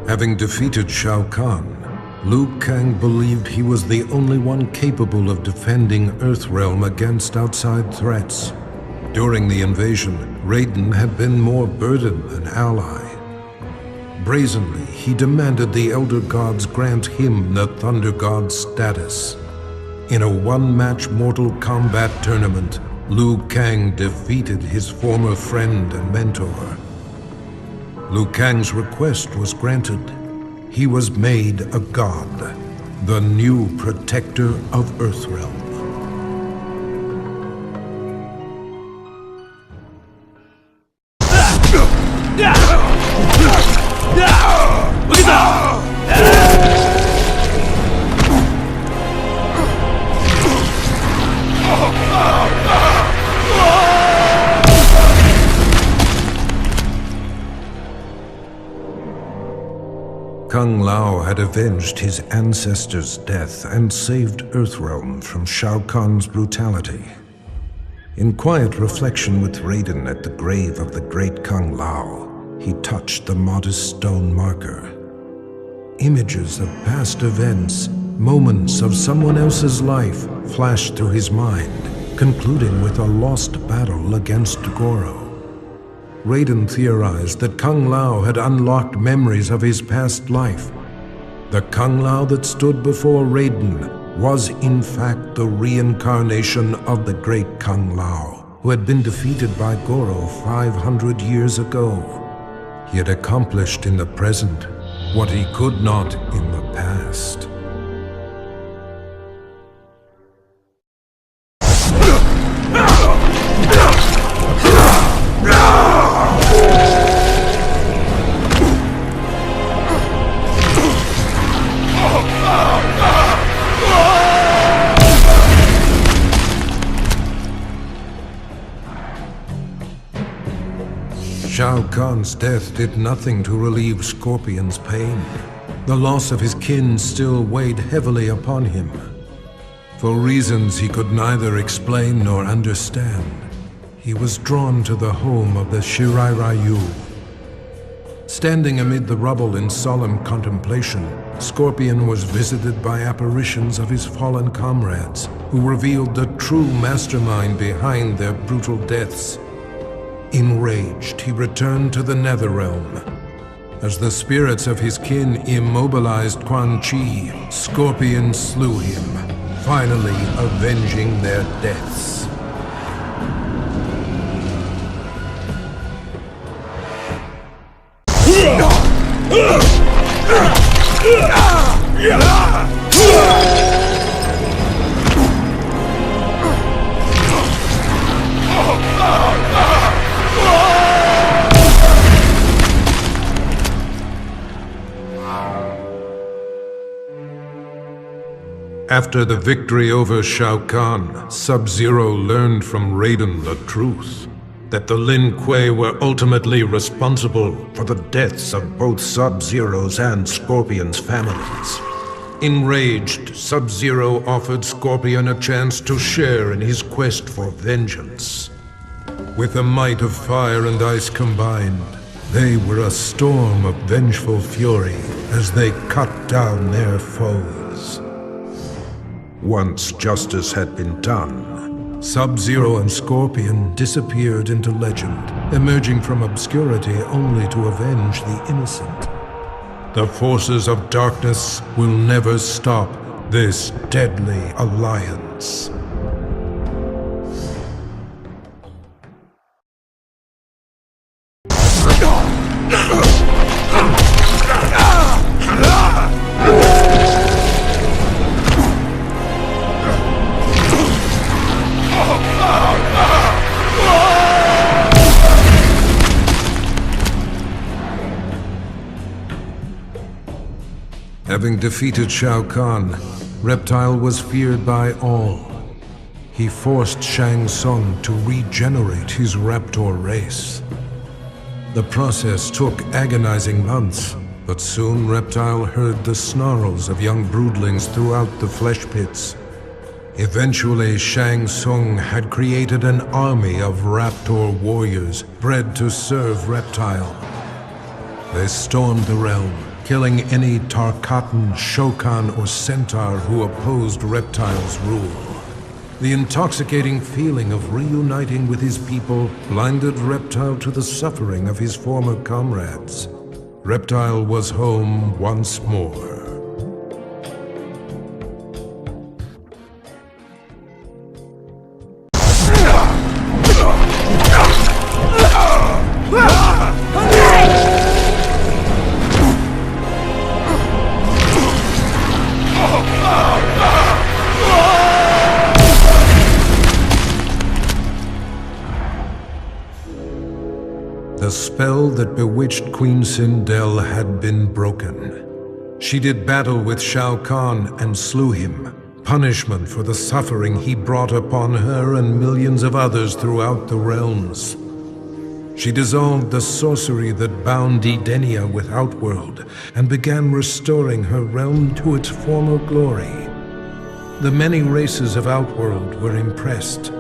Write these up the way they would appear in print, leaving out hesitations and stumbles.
Having defeated Shao Kahn, Liu Kang believed he was the only one capable of defending Earthrealm against outside threats. During the invasion, Raiden had been more burden than ally. Brazenly, he demanded the Elder Gods grant him the Thunder God status. In a one-match Mortal Kombat tournament, Liu Kang defeated his former friend and mentor. Liu Kang's request was granted. He was made a god, the new protector of Earthrealm. Look at that! Kung Lao had avenged his ancestor's death and saved Earthrealm from Shao Kahn's brutality. In quiet reflection with Raiden at the grave of the great Kung Lao, he touched the modest stone marker. Images of past events, moments of someone else's life, flashed through his mind, concluding with a lost battle against Goro. Raiden theorized that Kung Lao had unlocked memories of his past life. The Kung Lao that stood before Raiden was in fact the reincarnation of the great Kung Lao, who had been defeated by Goro 500 years ago. He had accomplished in the present what he could not in the past. Shao Kahn's death did nothing to relieve Scorpion's pain. The loss of his kin still weighed heavily upon him. For reasons he could neither explain nor understand, he was drawn to the home of the Shirai Ryu. Standing amid the rubble in solemn contemplation, Scorpion was visited by apparitions of his fallen comrades, who revealed the true mastermind behind their brutal deaths. Enraged, he returned to the Netherrealm. As the spirits of his kin immobilized Quan Chi, Scorpion slew him, finally avenging their deaths. After the victory over Shao Kahn, Sub-Zero learned from Raiden the truth, that the Lin Kuei were ultimately responsible for the deaths of both Sub-Zero's and Scorpion's families. Enraged, Sub-Zero offered Scorpion a chance to share in his quest for vengeance. With the might of fire and ice combined, they were a storm of vengeful fury as they cut down their foes. Once justice had been done, Sub-Zero and Scorpion disappeared into legend, emerging from obscurity only to avenge the innocent. The forces of darkness will never stop this deadly alliance. Having defeated Shao Kahn, Reptile was feared by all. He forced Shang Tsung to regenerate his Raptor race. The process took agonizing months, but soon Reptile heard the snarls of young broodlings throughout the flesh pits. Eventually, Shang Tsung had created an army of Raptor warriors bred to serve Reptile. They stormed the realm, killing any Tarkatan, Shokan, or Centaur who opposed Reptile's rule. The intoxicating feeling of reuniting with his people blinded Reptile to the suffering of his former comrades. Reptile was home once more. The spell that bewitched Queen Sindel had been broken. She did battle with Shao Kahn and slew him, punishment for the suffering he brought upon her and millions of others throughout the realms. She dissolved the sorcery that bound Edenia with Outworld and began restoring her realm to its former glory. The many races of Outworld were impressed.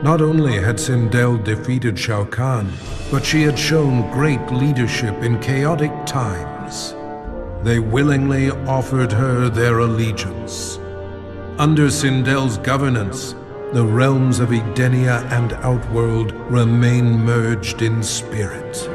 Not only had Sindel defeated Shao Kahn, but she had shown great leadership in chaotic times. They willingly offered her their allegiance. Under Sindel's governance, the realms of Edenia and Outworld remain merged in spirit.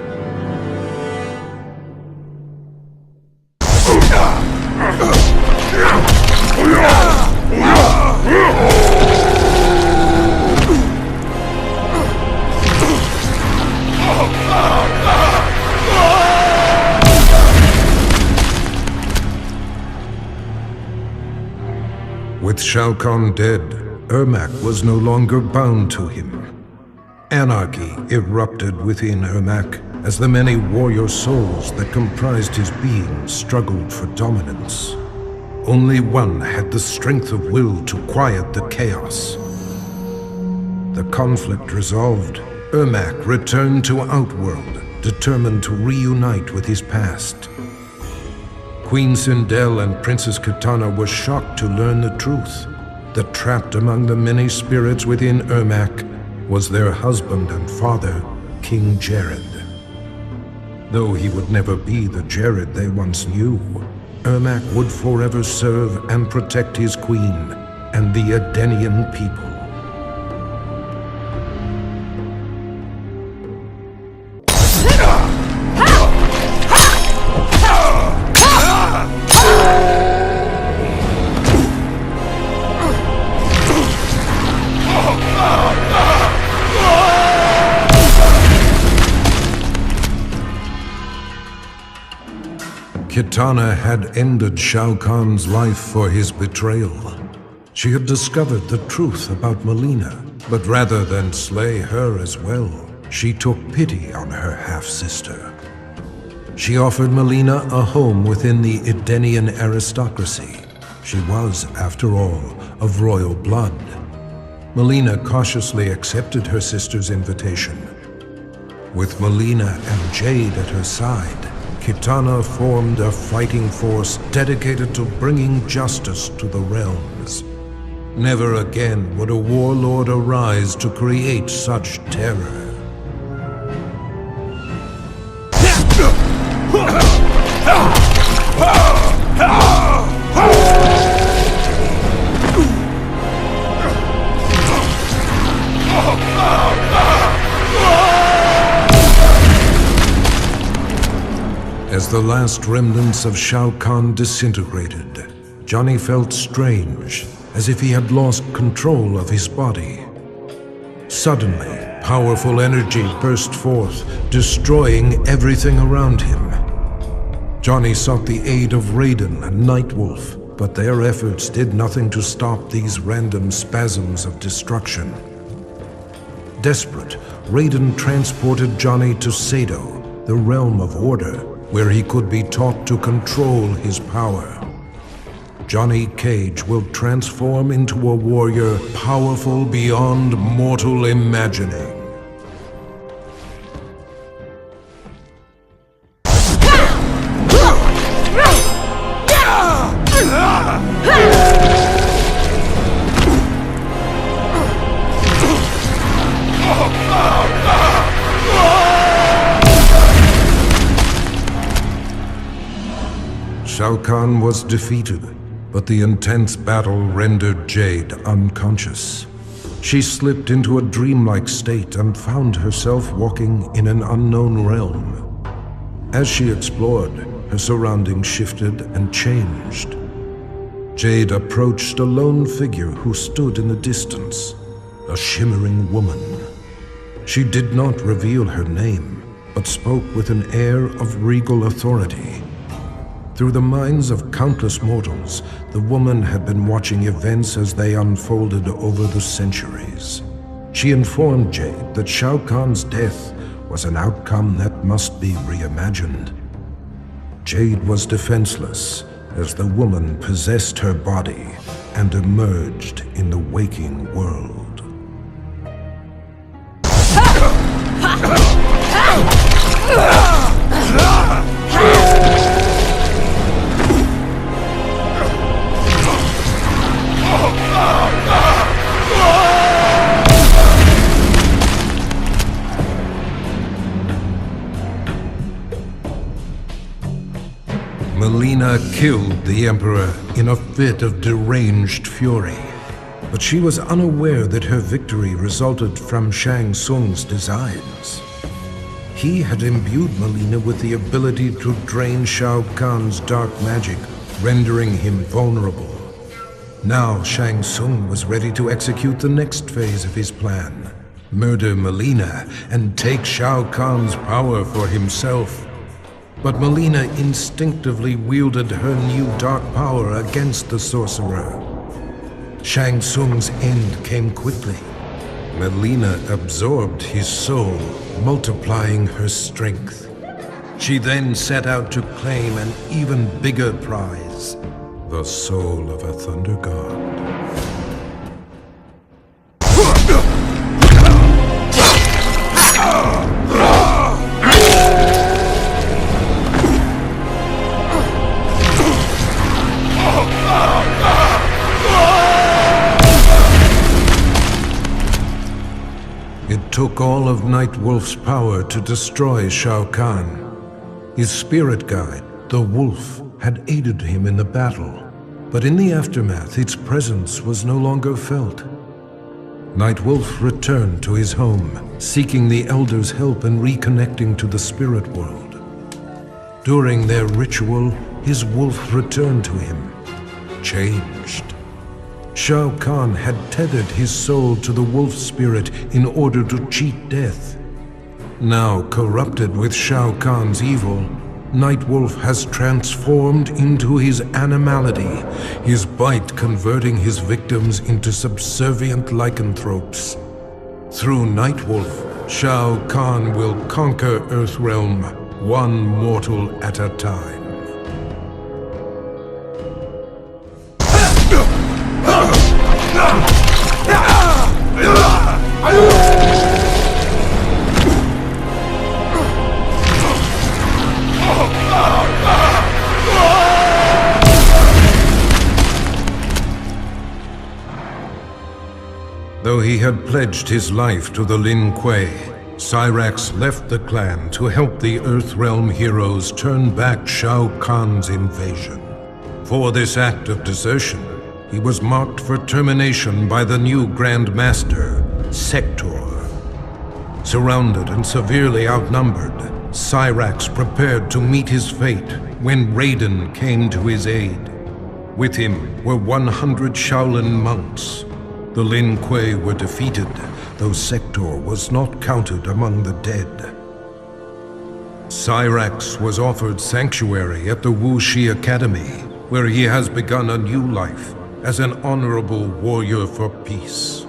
With Shao Kahn dead, Ermac was no longer bound to him. Anarchy erupted within Ermac as the many warrior souls that comprised his being struggled for dominance. Only one had the strength of will to quiet the chaos. The conflict resolved, Ermac returned to Outworld, determined to reunite with his past. Queen Sindel and Princess Kitana were shocked to learn the truth, that trapped among the many spirits within Ermac was their husband and father, King Jared. Though he would never be the Jared they once knew, Ermac would forever serve and protect his queen and the Edenian people. Kitana had ended Shao Kahn's life for his betrayal. She had discovered the truth about Melina, but rather than slay her as well, she took pity on her half-sister. She offered Melina a home within the Edenian aristocracy. She was, after all, of royal blood. Melina cautiously accepted her sister's invitation. With Melina and Jade at her side, Kitana formed a fighting force dedicated to bringing justice to the realms. Never again would a warlord arise to create such terror. As the last remnants of Shao Kahn disintegrated, Johnny felt strange, as if he had lost control of his body. Suddenly, powerful energy burst forth, destroying everything around him. Johnny sought the aid of Raiden and Nightwolf, but their efforts did nothing to stop these random spasms of destruction. Desperate, Raiden transported Johnny to Sado, the realm of order, where he could be taught to control his power. Johnny Cage will transform into a warrior powerful beyond mortal imagining. Shao Kahn was defeated, but the intense battle rendered Jade unconscious. She slipped into a dreamlike state and found herself walking in an unknown realm. As she explored, her surroundings shifted and changed. Jade approached a lone figure who stood in the distance, a shimmering woman. She did not reveal her name, but spoke with an air of regal authority. Through the minds of countless mortals, the woman had been watching events as they unfolded over the centuries. She informed Jade that Shao Kahn's death was an outcome that must be reimagined. Jade was defenseless as the woman possessed her body and emerged in the waking world. Mileena killed the Emperor in a fit of deranged fury, but she was unaware that her victory resulted from Shang Tsung's designs. He had imbued Mileena with the ability to drain Shao Kahn's dark magic, rendering him vulnerable. Now Shang Tsung was ready to execute the next phase of his plan: murder Mileena and take Shao Kahn's power for himself. But Mileena instinctively wielded her new dark power against the sorcerer. Shang Tsung's end came quickly. Mileena absorbed his soul, multiplying her strength. She then set out to claim an even bigger prize, the soul of a Thunder God. It took all of Nightwolf's power to destroy Shao Kahn. His spirit guide, the Wolf, had aided him in the battle, but in the aftermath its presence was no longer felt. Nightwolf returned to his home, seeking the Elder's help in reconnecting to the spirit world. During their ritual, his wolf returned to him, changed. Shao Kahn had tethered his soul to the wolf spirit in order to cheat death. Now corrupted with Shao Kahn's evil, Nightwolf has transformed into his animality, his bite converting his victims into subservient lycanthropes. Through Nightwolf, Shao Kahn will conquer Earthrealm, one mortal at a time. Though he had pledged his life to the Lin Kuei, Cyrax left the clan to help the Earthrealm heroes turn back Shao Kahn's invasion. For this act of desertion, he was marked for termination by the new Grand Master, Sector. Surrounded and severely outnumbered, Cyrax prepared to meet his fate when Raiden came to his aid. With him were 100 Shaolin monks. The Lin Kuei were defeated, though Sector was not counted among the dead. Cyrax was offered sanctuary at the Wuxi Academy, where he has begun a new life as an honorable warrior for peace.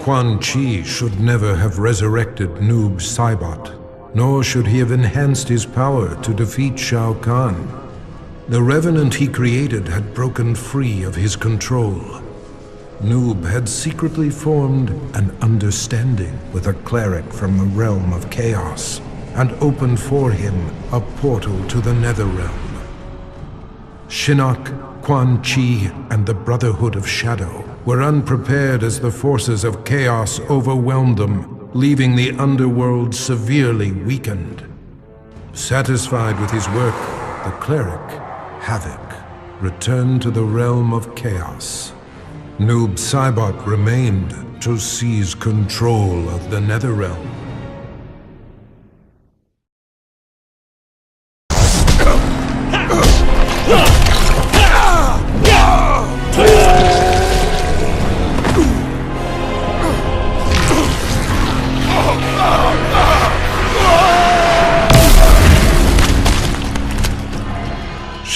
Quan Chi should never have resurrected Noob Saibot, nor should he have enhanced his power to defeat Shao Kahn. The Revenant he created had broken free of his control. Noob had secretly formed an understanding with a cleric from the realm of chaos and opened for him a portal to the Netherrealm. Shinnok, Quan Chi, and the Brotherhood of Shadow were unprepared as the forces of chaos overwhelmed them, leaving the underworld severely weakened. Satisfied with his work, the cleric, Havoc, returned to the realm of chaos. Noob Saibot remained to seize control of the Netherrealm.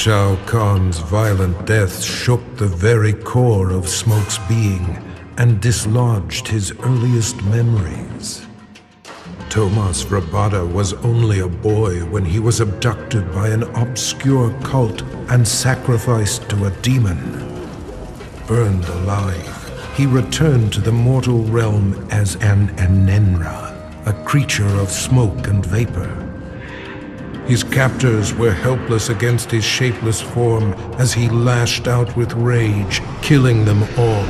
Shao Kahn's violent death shook the very core of Smoke's being and dislodged his earliest memories. Tomas Rabada was only a boy when he was abducted by an obscure cult and sacrificed to a demon. Burned alive, he returned to the mortal realm as an Anenra, a creature of smoke and vapor. His captors were helpless against his shapeless form as he lashed out with rage, killing them all.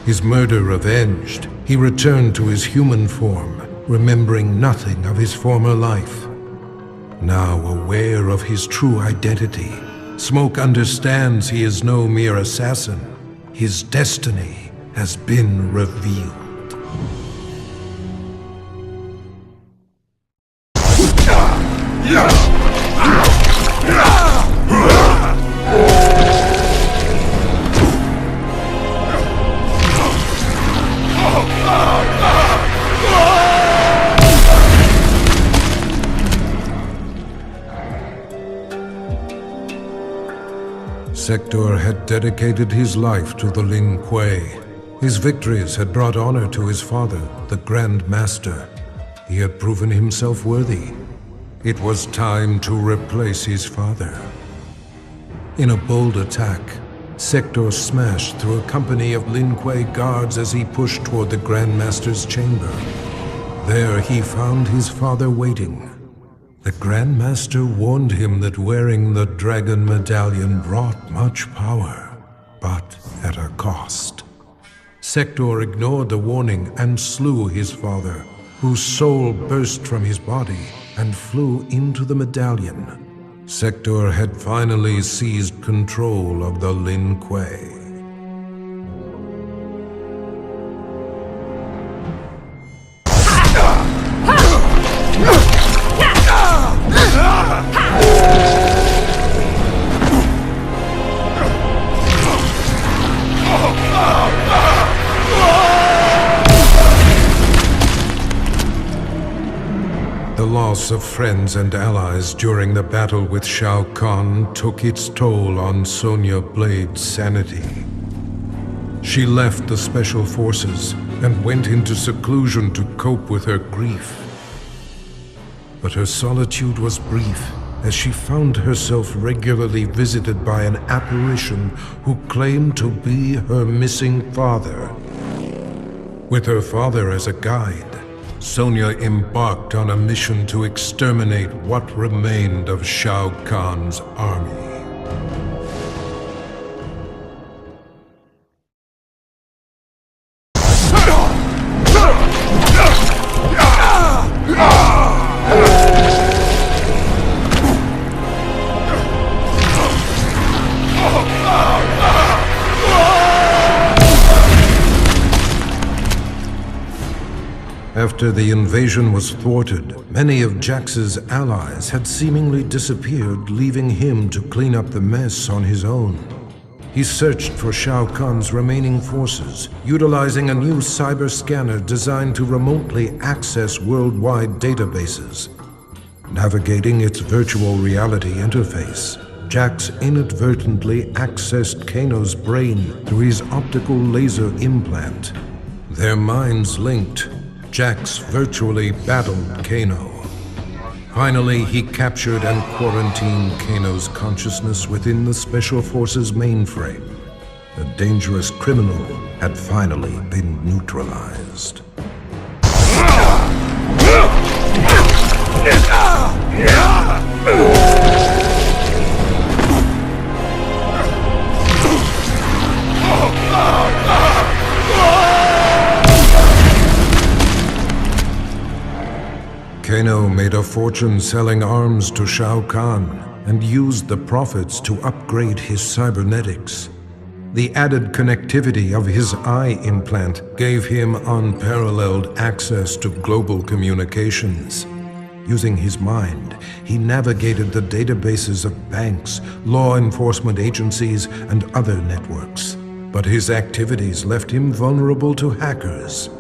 His murder avenged, he returned to his human form, remembering nothing of his former life. Now aware of his true identity, Smoke understands he is no mere assassin. His destiny has been revealed. Sector had dedicated his life to the Lin Kuei. His victories had brought honor to his father, the Grand Master. He had proven himself worthy. It was time to replace his father. In a bold attack, Sector smashed through a company of Lin Kuei guards as he pushed toward the Grand Master's chamber. There he found his father waiting. The Grand Master warned him that wearing the Dragon Medallion brought much power, but at a cost. Sector ignored the warning and slew his father, whose soul burst from his body and flew into the medallion. Sector had finally seized control of the Lin Kuei. The loss of friends and allies during the battle with Shao Kahn took its toll on Sonya Blade's sanity. She left the Special Forces and went into seclusion to cope with her grief. But her solitude was brief, as she found herself regularly visited by an apparition who claimed to be her missing father. With her father as a guide, Sonya embarked on a mission to exterminate what remained of Shao Kahn's army. After the invasion was thwarted, many of Jax's allies had seemingly disappeared, leaving him to clean up the mess on his own. He searched for Shao Kahn's remaining forces, utilizing a new cyber scanner designed to remotely access worldwide databases. Navigating its virtual reality interface, Jax inadvertently accessed Kano's brain through his optical laser implant. Their minds linked, Jax virtually battled Kano. Finally, he captured and quarantined Kano's consciousness within the Special Forces mainframe. A dangerous criminal had finally been neutralized. Kano made a fortune selling arms to Shao Kahn and used the profits to upgrade his cybernetics. The added connectivity of his eye implant gave him unparalleled access to global communications. Using his mind, he navigated the databases of banks, law enforcement agencies, and other networks. But his activities left him vulnerable to hackers.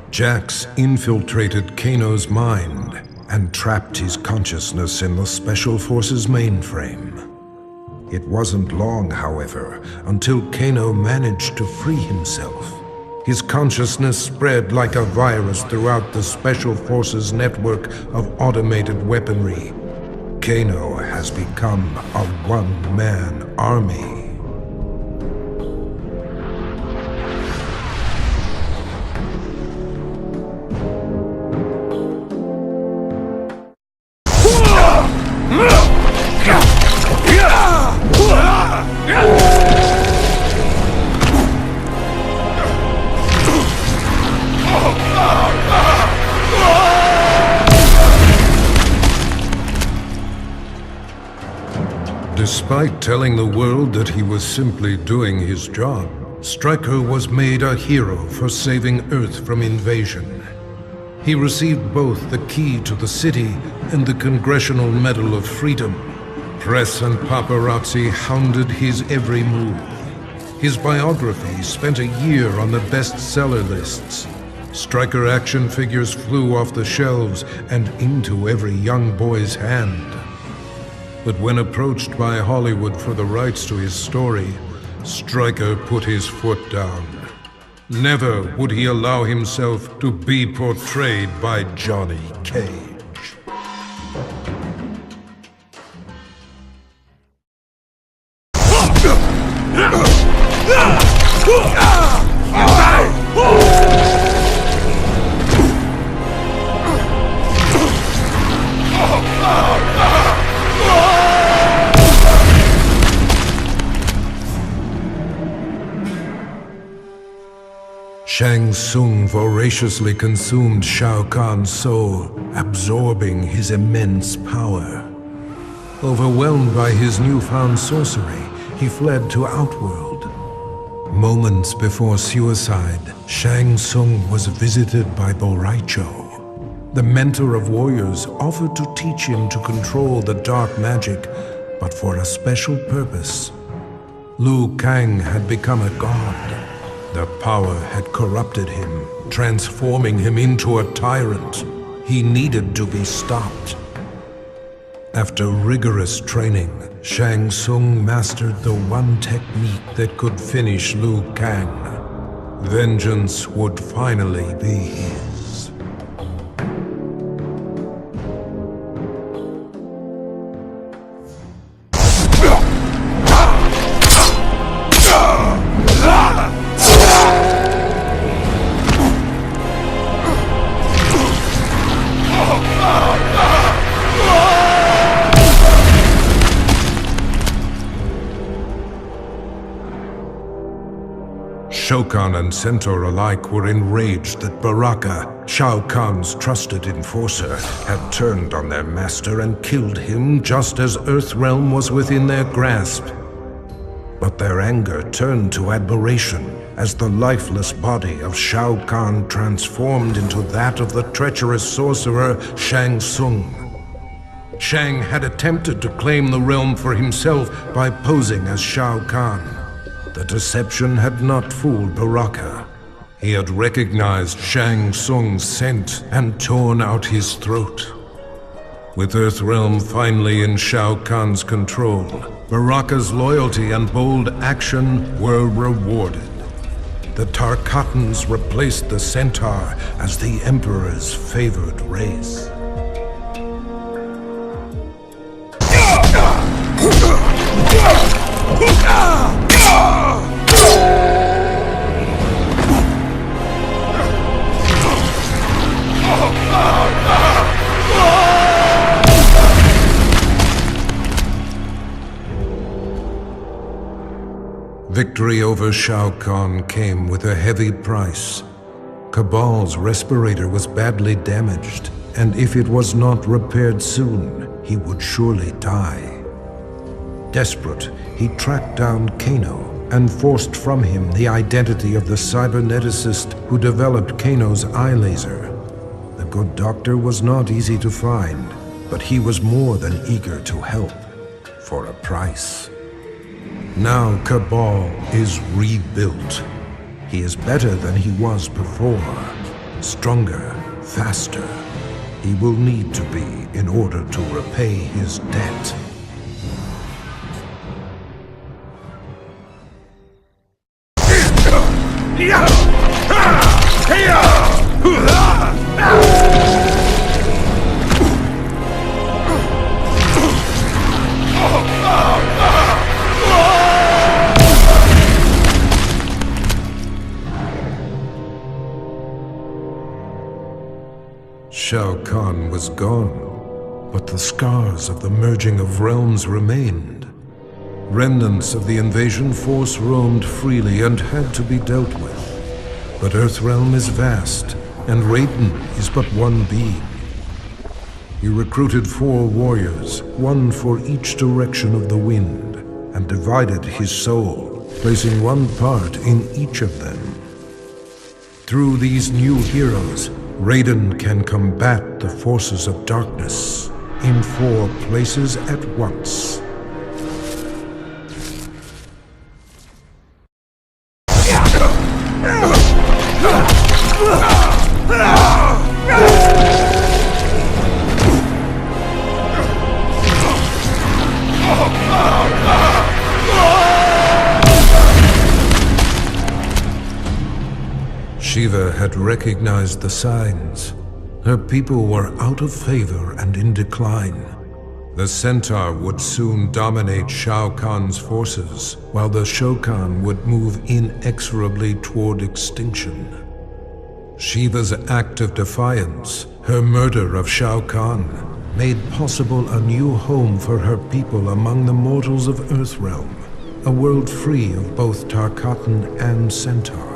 Jax infiltrated Kano's mind and trapped his consciousness in the Special Forces mainframe. It wasn't long, however, until Kano managed to free himself. His consciousness spread like a virus throughout the Special Forces network of automated weaponry. Kano has become a one-man army. Despite telling the world that he was simply doing his job, Stryker was made a hero for saving Earth from invasion. He received both the key to the city and the Congressional Medal of Freedom. Press and paparazzi hounded his every move. His biography spent a year on the bestseller lists. Stryker action figures flew off the shelves and into every young boy's hand. But when approached by Hollywood for the rights to his story, Stryker put his foot down. Never would he allow himself to be portrayed by Johnny Cage. Shang Tsung voraciously consumed Shao Kahn's soul, absorbing his immense power. Overwhelmed by his newfound sorcery, he fled to Outworld. Moments before suicide, Shang Tsung was visited by Boraicho. The mentor of warriors offered to teach him to control the dark magic, but for a special purpose. Liu Kang had become a god. The power had corrupted him, transforming him into a tyrant. He needed to be stopped. After rigorous training, Shang Tsung mastered the one technique that could finish Liu Kang. Vengeance would finally be his. Shokan and Centaur alike were enraged that Baraka, Shao Kahn's trusted enforcer, had turned on their master and killed him just as Earthrealm was within their grasp. But their anger turned to admiration as the lifeless body of Shao Kahn transformed into that of the treacherous sorcerer Shang Tsung. Shang had attempted to claim the realm for himself by posing as Shao Kahn. The deception had not fooled Baraka. He had recognized Shang Tsung's scent and torn out his throat. With Earthrealm finally in Shao Kahn's control, Baraka's loyalty and bold action were rewarded. The Tarkatans replaced the Centaur as the Emperor's favored race. victory over Shao Kahn came with a heavy price. Cabal's respirator was badly damaged, and if it was not repaired soon, he would surely die. Desperate, he tracked down Kano and forced from him the identity of the cyberneticist who developed Kano's eye laser. The good doctor was not easy to find, but he was more than eager to help, for a price. Now Cabal is rebuilt. He is better than he was before, stronger, faster. He will need to be in order to repay his debt. Shao Kahn was gone, but the scars of the merging of realms remained. Remnants of the invasion force roamed freely and had to be dealt with. But Earthrealm is vast, and Raiden is but one being. He recruited 4 warriors, one for each direction of the wind, and divided his soul, placing one part in each of them. Through these new heroes, Raiden can combat the forces of darkness in 4 places at once. Shiva had recognized the signs. Her people were out of favor and in decline. The Centaur would soon dominate Shao Kahn's forces, while the Shokan would move inexorably toward extinction. Shiva's act of defiance, her murder of Shao Kahn, made possible a new home for her people among the mortals of Earthrealm, a world free of both Tarkatan and Centaur.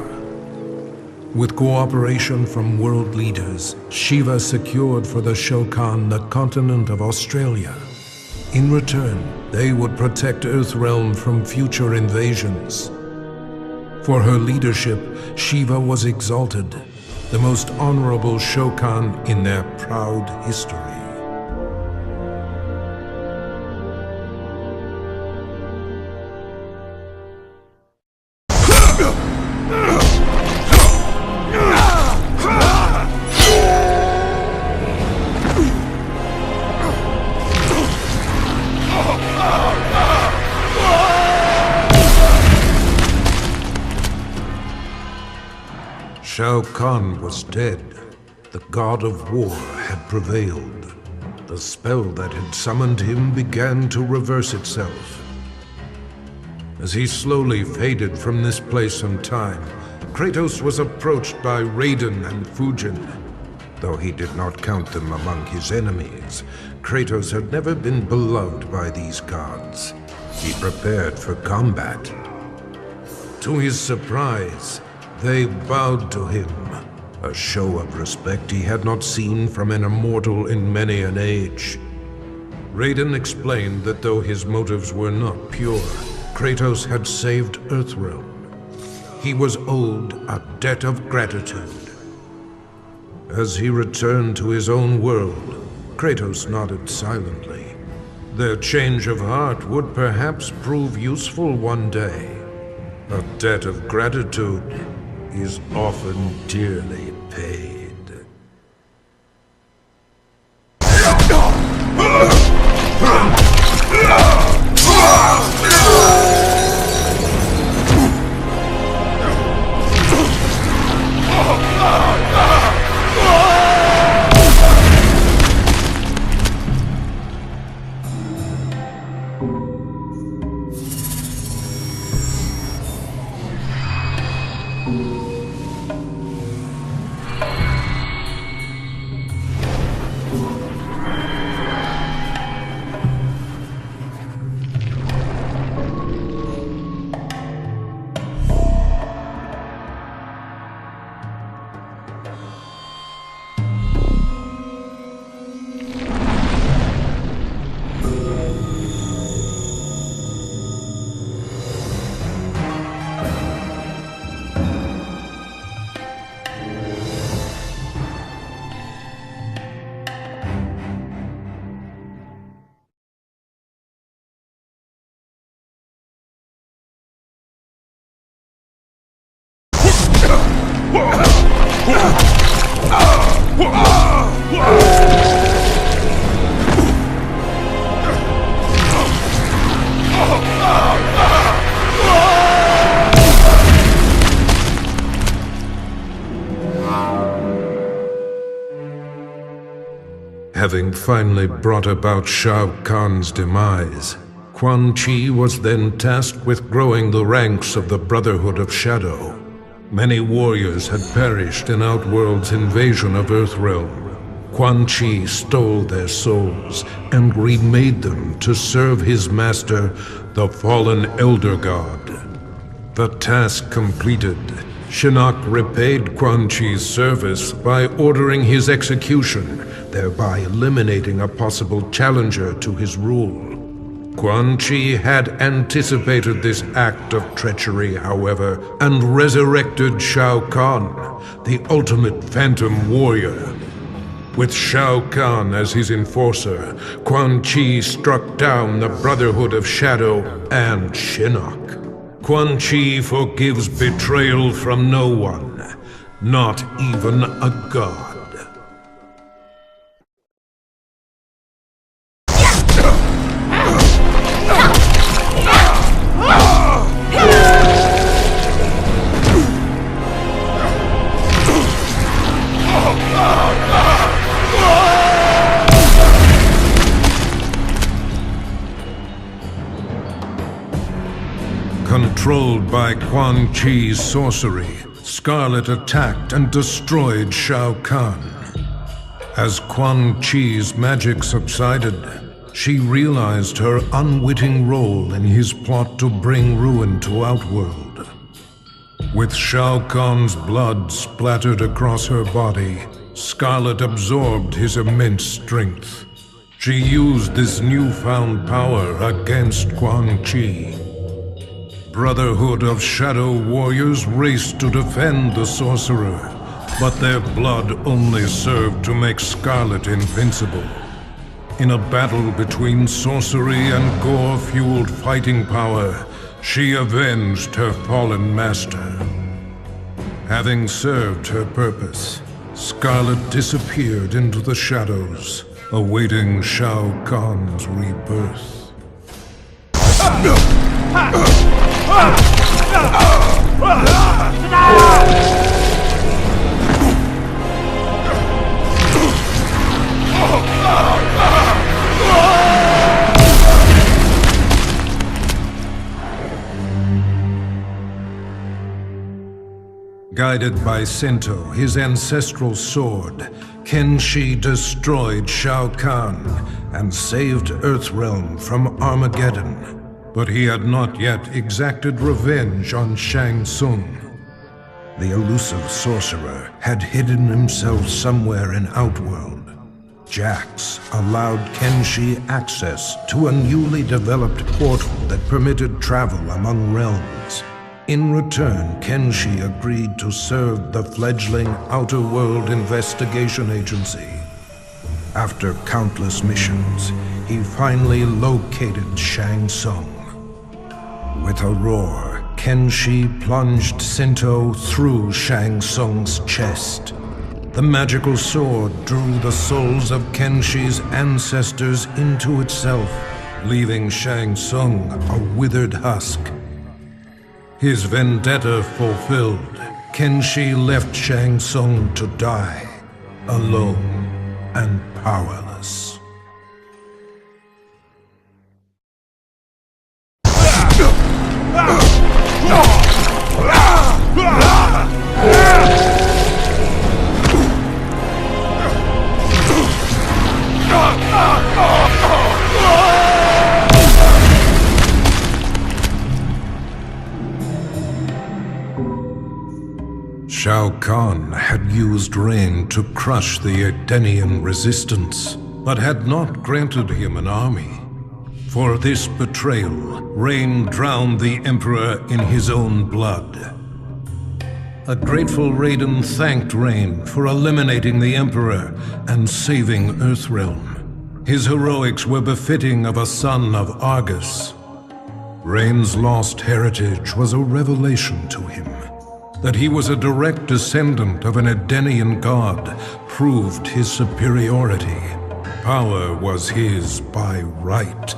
With cooperation from world leaders, Shiva secured for the Shokan the continent of Australia. In return, they would protect Earthrealm from future invasions. For her leadership, Shiva was exalted, the most honorable Shokan in their proud history. Shao Kahn was dead. The god of war had prevailed. The spell that had summoned him began to reverse itself. As he slowly faded from this place and time, Kratos was approached by Raiden and Fujin. Though he did not count them among his enemies, Kratos had never been beloved by these gods. He prepared for combat. To his surprise, they bowed to him, a show of respect he had not seen from an immortal in many an age. Raiden explained that though his motives were not pure, Kratos had saved Earthrealm. He was owed a debt of gratitude. As he returned to his own world, Kratos nodded silently. Their change of heart would perhaps prove useful one day. A debt of gratitude is often dearly paid. Having finally brought about Shao Kahn's demise, Quan Chi was then tasked with growing the ranks of the Brotherhood of Shadow. Many warriors had perished in Outworld's invasion of Earthrealm. Quan Chi stole their souls and remade them to serve his master, the fallen Elder God. The task completed, Shinnok repaid Quan Chi's service by ordering his execution, thereby eliminating a possible challenger to his rule. Quan Chi had anticipated this act of treachery, however, and resurrected Shao Kahn, the ultimate phantom warrior. With Shao Kahn as his enforcer, Quan Chi struck down the Brotherhood of Shadow and Shinnok. Quan Chi forgives betrayal from no one, not even a god. Controlled by Quan Chi's sorcery, Scarlet attacked and destroyed Shao Kahn. As Quan Chi's magic subsided, she realized her unwitting role in his plot to bring ruin to Outworld. With Shao Kahn's blood splattered across her body, Scarlet absorbed his immense strength. She used this newfound power against Quan Chi. Brotherhood of Shadow warriors raced to defend the sorcerer, but their blood only served to make Scarlet invincible. In a battle between sorcery and gore-fueled fighting power, she avenged her fallen master. Having served her purpose, Scarlet disappeared into the shadows, awaiting Shao Kahn's rebirth. Guided by Sento, his ancestral sword, Kenshi destroyed Shao Kahn and saved Earthrealm from Armageddon. But he had not yet exacted revenge on Shang Tsung. The elusive sorcerer had hidden himself somewhere in Outworld. Jax allowed Kenshi access to a newly developed portal that permitted travel among realms. In return, Kenshi agreed to serve the fledgling Outer World Investigation Agency. After countless missions, he finally located Shang Tsung. With a roar, Kenshi plunged Sento through Shang Tsung's chest. The magical sword drew the souls of Kenshi's ancestors into itself, leaving Shang Tsung a withered husk. His vendetta fulfilled, Kenshi left Shang Tsung to die, alone and powerless. Shao Kahn had used Rain to crush the Edenian resistance, but had not granted him an army. For this betrayal, Rain drowned the Emperor in his own blood. A grateful Raiden thanked Rain for eliminating the Emperor and saving Earthrealm. His heroics were befitting of a son of Argus. Rain's lost heritage was a revelation to him. That he was a direct descendant of an Edenian god proved his superiority. Power was his by right.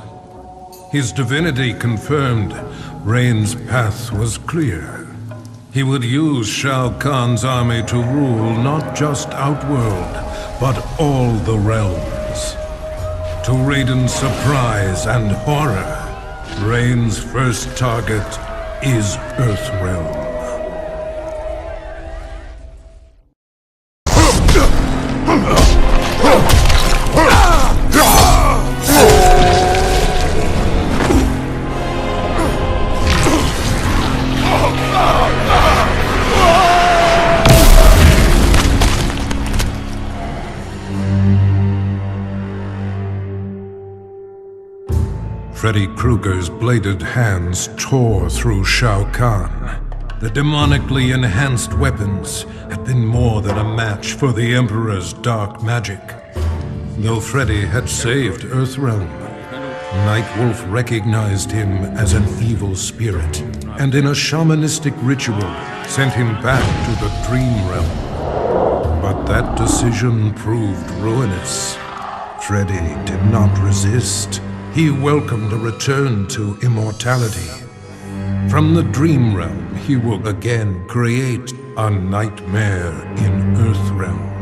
His divinity confirmed, Rain's path was clear. He would use Shao Kahn's army to rule not just Outworld, but all the realms. To Raiden's surprise and horror, Rain's first target is Earthrealm. Freddy Krueger's bladed hands tore through Shao Kahn. The demonically enhanced weapons had been more than a match for the Emperor's dark magic. Though Freddy had saved Earthrealm, Nightwolf recognized him as an evil spirit, and in a shamanistic ritual sent him back to the Dream Realm. But that decision proved ruinous. Freddy did not resist. He welcomed a return to immortality. From the Dream Realm, he will again create a nightmare in Earthrealm.